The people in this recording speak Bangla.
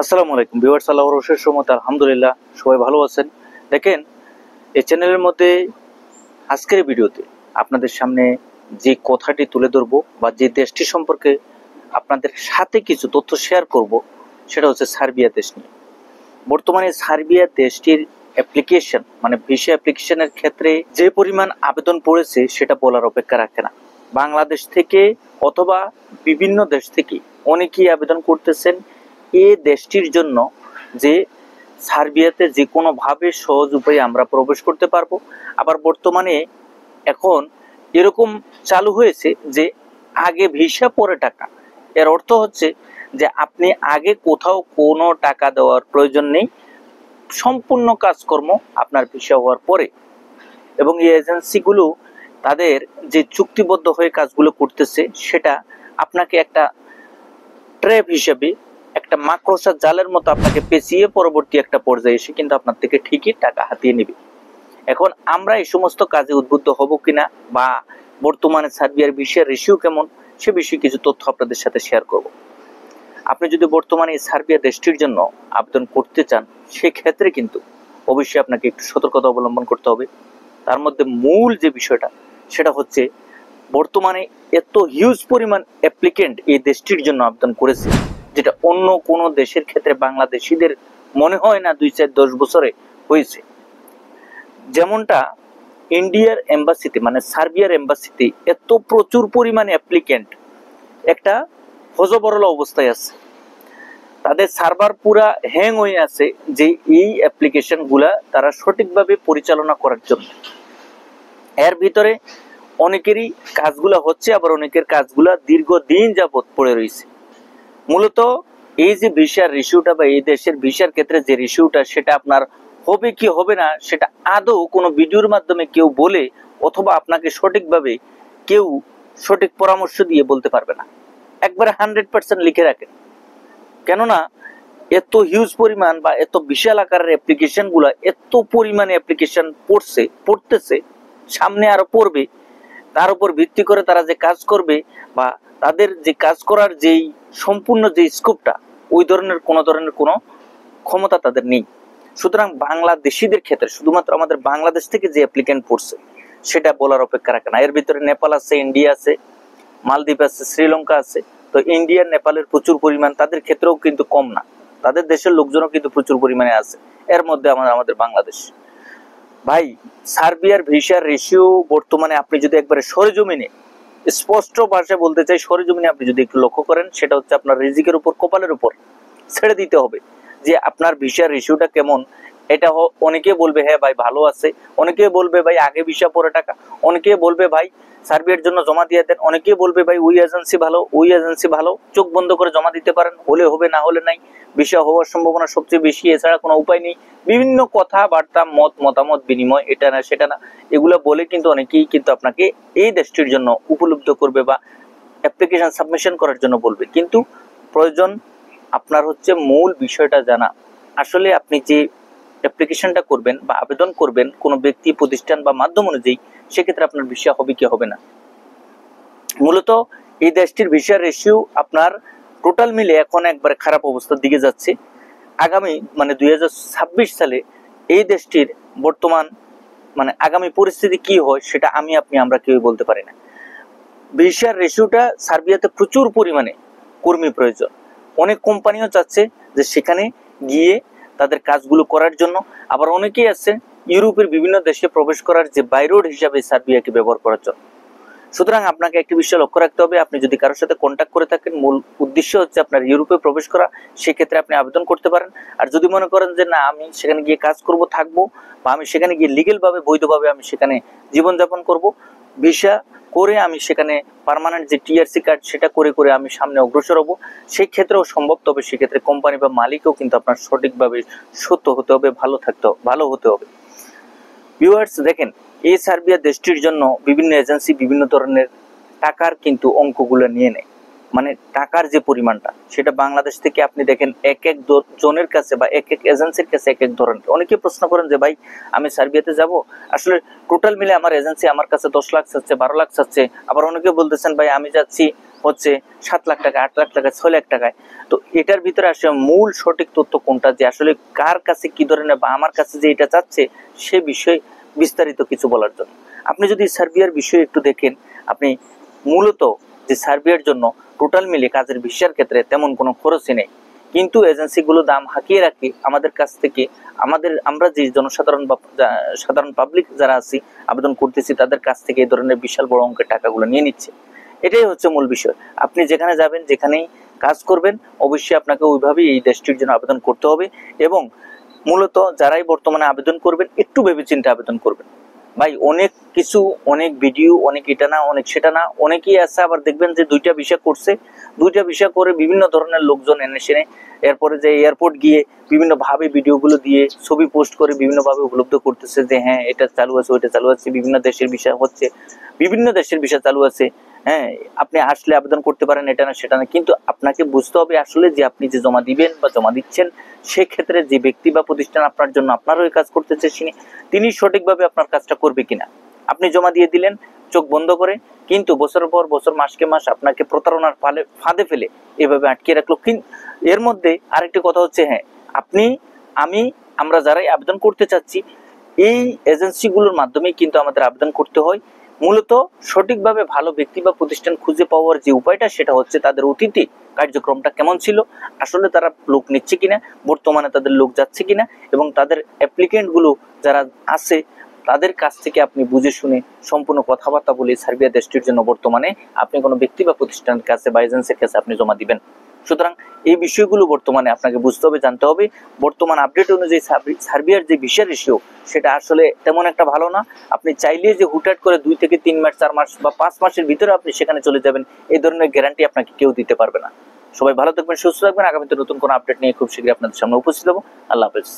আসসালামু আলাইকুম ভিউয়ার্স, আল্লাহর অশেষ রহমতে আলহামদুলিল্লাহ সবাই ভালো আছেন। দেখেন, এই চ্যানেলের মধ্যে আজকের ভিডিওতে আপনাদের সামনে যে কথাটি তুলে ধরবো বা যে দেশটি সম্পর্কে আপনাদের সাথে কিছু তথ্য শেয়ার করব, সেটা হচ্ছে সার্বিয়া দেশ নিয়ে। বর্তমানে সার্বিয়া দেশটির অ্যাপ্লিকেশন মানে ভিসা অ্যাপ্লিকেশনের ক্ষেত্রে যে পরিমাণ আবেদন পড়েছে সেটা বলার অপেক্ষা রাখে না। বাংলাদেশ থেকে অথবা বিভিন্ন দেশ থেকে অনেকেই আবেদন করতেছেন এই দেশটির জন্য যে সার্বিয়াতে যে কোনোভাবে সহজ উপায়ে আমরা প্রবেশ করতে পারবো। আবার বর্তমানে এখন এরকম চালু হয়েছে যে আগে ভিসা পরে টাকা। এর অর্থ হচ্ছে যে আপনি আগে কোথাও কোনো টাকা দেওয়ার প্রয়োজন নেই, সম্পূর্ণ কাজকর্ম আপনার ভিসা হওয়ার পরে। এবং এই এজেন্সিগুলো তাদের যে চুক্তিবদ্ধ হয়ে কাজগুলো করতেছে সেটা আপনাকে একটা ট্র্যাপ হিসেবে, একটা মাকড়সার জালের মতো আপনাকে পেঁচিয়ে পরবর্তী একটা পর্যায়ে এসে কিন্তু আপনার থেকে ঠিকই টাকা হাতিয়ে নেবে। এখন আমরা এই সমস্ত কাজে উদ্বুদ্ধ হব কিনা বা বর্তমানে সার্বিয়ার ভিসার রেশিও কেমন সে বিষয়ে কিছু তথ্য আপনাদের সাথে শেয়ার করব। আপনি যদি বর্তমানে এই সার্বিয়া দেশটির জন্য আবেদন করতে চান সেক্ষেত্রে কিন্তু অবশ্যই আপনাকে একটু সতর্কতা অবলম্বন করতে হবে। তার মধ্যে মূল যে বিষয়টা সেটা হচ্ছে বর্তমানে এত হিউজ পরিমাণ অ্যাপ্লিকেন্ট এই দেশটির জন্য আবেদন করেছে, যেটা অন্য কোনো দেশের ক্ষেত্রে বাংলাদেশিদের মনে হয় না 2-4-10 বছরে হয়েছে। যেমনটা ইন্ডিয়ার এম্বাসিতে মানে সার্বিয়ার এম্বাসিতে এত প্রচুর পরিমাণে অ্যাপ্লিকেন্ট একটা হজবরল অবস্থায় আছে, তাদের সার্ভার পুরা হ্যাং হয়ে আছে যে এই অ্যাপ্লিকেশন গুলা তারা সঠিকভাবে পরিচালনা করার জন্য। এর ভিতরে অনেকেরই কাজগুলা হচ্ছে, আবার অনেকের কাজগুলা দীর্ঘদিন যাবত পড়ে রয়েছে। মূলত এই যে ভিসার রিস্যুটা বা এই দেশের ভিসার ক্ষেত্রে যে রিস্যুটা সেটা আপনার হবে কি হবে না সেটা আদৌ কোনো ভিডিওর মাধ্যমে কেউ বলে অথবা আপনাকে সঠিকভাবে কেউ সঠিক পরামর্শ দিয়ে বলতে পারবে না। একবারে 100% লিখে রাখেন, কেননা এত হিউজ পরিমাণ বা এত বিশাল আকারের অ্যাপ্লিকেশন গুলা, এত পরিমাণে অ্যাপ্লিকেশন পড়তেছে, সামনে আরো পড়বে। তার উপর ভিত্তি করে তারা যে কাজ করবে বা তাদের যে কাজ করার যেই সম্পূর্ণ যে স্কোপটা, ওই ধরনের কোনো ক্ষমতা তাদের নেই। সুতরাং বাংলাদেশিদের ক্ষেত্রে শুধুমাত্র আমাদের বাংলাদেশ থেকে যে অ্যাপ্লিকেন্ট পড়ছে সেটা বলার অপেক্ষা রাখে না। এর ভিতরে নেপাল আছে, ইন্ডিয়া আছে, মালদ্বীপ আছে, শ্রীলঙ্কা আছে। তো ইন্ডিয়া নেপালের প্রচুর পরিমাণ, তাদের ক্ষেত্রেও কিন্তু কম না, তাদের দেশের লোকজনও কিন্তু প্রচুর পরিমাণে আছে। এর মধ্যে আমাদের বাংলাদেশ। ভাই, সার্বিয়ার ভিসার রেশিও বর্তমানে আপনি যদি একবারে সরেজমিনে স্পষ্ট ভাষায় বলতে চাই, সরেজমিনে আপনি যদি একটু লক্ষ্য করেন সেটা হচ্ছে আপনার রিজিকের উপর, কপালের উপর ছেড়ে দিতে হবে যে আপনার ভিসার রেশিওটা কেমন। এটা অনেকে বলবে হ্যাঁ ভাই ভালো আছে, অনেকে বলবে ভাই আগে ভিসা পরে টাকা, অনেকে বলবে ভাই সার্বিয়ার জন্য জমা দিয়ে দেন, অনেকে বলবে ভাই ওই এজেন্সি ভালো, ওই এজেন্সি ভালো, চোখ বন্ধ করে জমা দিতে পারেন, হলে হবে না হলে নাই, ভিসা হওয়ার সম্ভাবনা সবচেয়ে বেশি, এছাড়া কোনো উপায় নেই। বিভিন্ন কথাবার্তা মতামত বিনিময়, এটা না সেটা না, এগুলো বলে কিন্তু অনেকেই কিন্তু আপনাকে এই দেশটির জন্য উপলব্ধ করবে বা অ্যাপ্লিকেশন সাবমিশন করার জন্য বলবে। কিন্তু প্রয়োজন আপনার হচ্ছে মূল বিষয়টা জানা। আসলে আপনি যে অ্যাপ্লিকেশনটা করবেন বা আবেদন করবেন কোনো ব্যক্তি, প্রতিষ্ঠান বা মাধ্যম অনুযায়ী, সেক্ষেত্রে আপনার ভিসা হবে কি হবে না। মূলত এই দেশটির ভিসার রেশিও আপনার টোটাল মিলে এখন একবারে খারাপ অবস্থার দিকে যাচ্ছে। আগামী মানে 2026 সালে এই দেশটির বর্তমান মানে আগামী পরিস্থিতি কি হয় সেটা আমরা কেউ বলতে পারি না। ভিসার রেশিওটা সার্বিয়াতে প্রচুর পরিমাণে কর্মী প্রয়োজন। অনেক কোম্পানিও চাচ্ছে যে সেখানে গিয়ে তাদের কাজগুলো করার জন্য। আবার অনেকেই আছে ইউরোপের বিভিন্ন দেশে প্রবেশ করার যে বাই রোড হিসাবে সার্বিয়াকে ব্যবহার করার জন্য। সুতরাং আপনাকে একটি বিষয় লক্ষ্য রাখতে হবে, আপনি যদি কারোর সাথে কন্ট্যাক্ট করে থাকেন, মূল উদ্দেশ্য হচ্ছে আপনার ইউরোপে প্রবেশ করা, সেক্ষেত্রে আপনি আবেদন করতে পারেন। আর যদি মনে করেন যে না আমি সেখানে গিয়ে কাজ করব, থাকবো, বা আমি সেখানে গিয়ে লিগেল ভাবে বৈধভাবে আমি সেখানে জীবনযাপন করব, ভিসা করে আমি সেখানে পার্মানেন্ট যে টিআরসি কার্ড সেটা করে করে আমি সামনে অগ্রসর হব, সেই ক্ষেত্রেও সম্ভব। তবে সেক্ষেত্রে কোম্পানি বা মালিকও কিন্তু আপনার সঠিকভাবে সত্য হতে হবে, ভালো হতে হবে। ভিউয়ার্স দেখেন, এই সার্বিয়া দেশটির জন্য বিভিন্ন এজেন্সি বিভিন্ন ধরনের টাকার কিন্তু অঙ্কগুলো নিয়ে নেয়। মানে টাকার যে পরিমাণটা সেটা বাংলাদেশ থেকে আপনি দেখেন এক এক জনের কাছে বা এক এক এজেন্সির কাছে এক এক ধরনের। অনেকে প্রশ্ন করেন যে ভাই আমি সার্বিয়াতে যাব, আসলে টোটাল মিলে আমার এজেন্সি আমার কাছে 10 লাখ চাচ্ছে, 12 লাখ চাচ্ছে। আবার অনেকে বলতেছেন ভাই আমি যাচ্ছি হচ্ছে 7 লাখ টাকা, 8 লাখ টাকা, 6 লাখ টাকায়। তো এটার ভিতরে আসলে মূল সঠিক তথ্য কোনটা, যে আসলে কার কাছে কি ধরনের, বা আমার কাছে যে এটা চাচ্ছে সে বিষয়ে বিস্তারিত কিছু বলার জন্য। আপনি যদি সার্বিয়ার বিষয়ে একটু দেখেন, আপনি মূলত যে সার্বিয়ার জন্য টোটাল মিলে কাজের ভিসার ক্ষেত্রে তেমন কোনো খরচই নেই, কিন্তু এজেন্সিগুলো দাম হাঁকিয়ে রাখে আমাদের কাছ থেকে। আমরা যে জনসাধারণ বা সাধারণ পাবলিক যারা আছি, আবেদন করতেছি, তাদের কাছ থেকে এই ধরনের বিশাল বড় অঙ্কের টাকাগুলো নিয়ে নিচ্ছে। এটাই হচ্ছে মূল বিষয়। আপনি যেখানে যাবেন, যেখানেই কাজ করবেন, অবশ্যই আপনাকে ওইভাবেই এই দেশটির জন্য আবেদন করতে হবে। এবং মূলত যারাই বর্তমানে আবেদন করবেন, একটু ভেবেচিন্তে আবেদন করবেন ভাই। অনেক কিছু, অনেক ভিডিও, অনেক এটা না, অনেক সেটা না, অনেকেই আছে আবার দেখবেন যে 2টা ভিসা করছে, 2টা ভিসা করে বিভিন্ন ধরনের লোকজন এনে সেনে, এরপরে যে এয়ারপোর্ট গিয়ে বিভিন্ন ভাবে ভিডিওগুলো দিয়ে ছবি পোস্ট করে বিভিন্ন ভাবে উপলব্ধ করতেছে যে হ্যাঁ এটা চালু আছে, ওইটা চালু আছে, বিভিন্ন দেশের ভিসা হচ্ছে, বিভিন্ন দেশের ভিসা চালু আছে, হ্যাঁ আপনি আসলে আবেদন করতে পারেন, এটা না সেটা না। কিন্তু আপনাকে বুঝতে হবে আসলে যে আপনি যে জমা দিবেন বা জমা দিচ্ছেন, সেক্ষেত্রে যে ব্যক্তি বা প্রতিষ্ঠান আপনার জন্য আপনার ওই কাজ করতেছে, তিনি সঠিকভাবে আপনার কাজটা করবে কিনা। আপনি জমা দিয়ে দিলেন চোখ বন্ধ করে, কিন্তু বছরের পর বছর, মাসকে মাস আপনাকে প্রতারণার ফাঁদে ফেলে এভাবে আটকে রাখলো। কিন্তু এর মধ্যে আরেকটি কথা হচ্ছে, হ্যাঁ আপনি, আমরা যারাই আবেদন করতে চাচ্ছি, এই এজেন্সিগুলোর মাধ্যমেই কিন্তু আমাদের আবেদন করতে হয়। মূলত সঠিকভাবে ভালো ব্যক্তি বা প্রতিষ্ঠান খুঁজে পাওয়ার যে উপায়টা, সেটা হচ্ছে তাদের অতীতে কার্যক্রমটা কেমন ছিল, আসলে তারা লোক নিচ্ছে কিনা, বর্তমানে তাদের লোক যাচ্ছে কিনা, এবং তাদের অ্যাপ্লিকেন্ট গুলো যারা আছে তাদের কাছ থেকে আপনি বুঝে শুনে সম্পূর্ণ কথাবার্তা বলে সার্বিয়া দেশটির জন্য বর্তমানে আপনি কোনো ব্যক্তি বা প্রতিষ্ঠানের কাছে বা এজেন্সির কাছে আপনি জমা দিবেন। সুতরাং এই বিষয়গুলো বর্তমানে আপনাকে বুঝতে হবে, জানতে হবে। বর্তমান আপডেট অনুযায়ী সার্বিয়ার যে ভিসা রেশিও, সেটা আসলে তেমন একটা ভালো না। আপনি চাইলে যে হুটহাট করে 2 থেকে 3 মাস, 4 মাস বা 5 মাসের ভিতরে আপনি সেখানে চলে যাবেন, এই ধরনের গ্যারান্টি আপনাকে কেউ দিতে পারবে না। সবাই ভালো থাকবেন, সুস্থ থাকবেন। আগামীতে নতুন কোনো আপডেট নিয়ে খুব শীঘ্রই আপনাদের সামনে উপস্থিত হবো। আল্লাহ হাফেজ।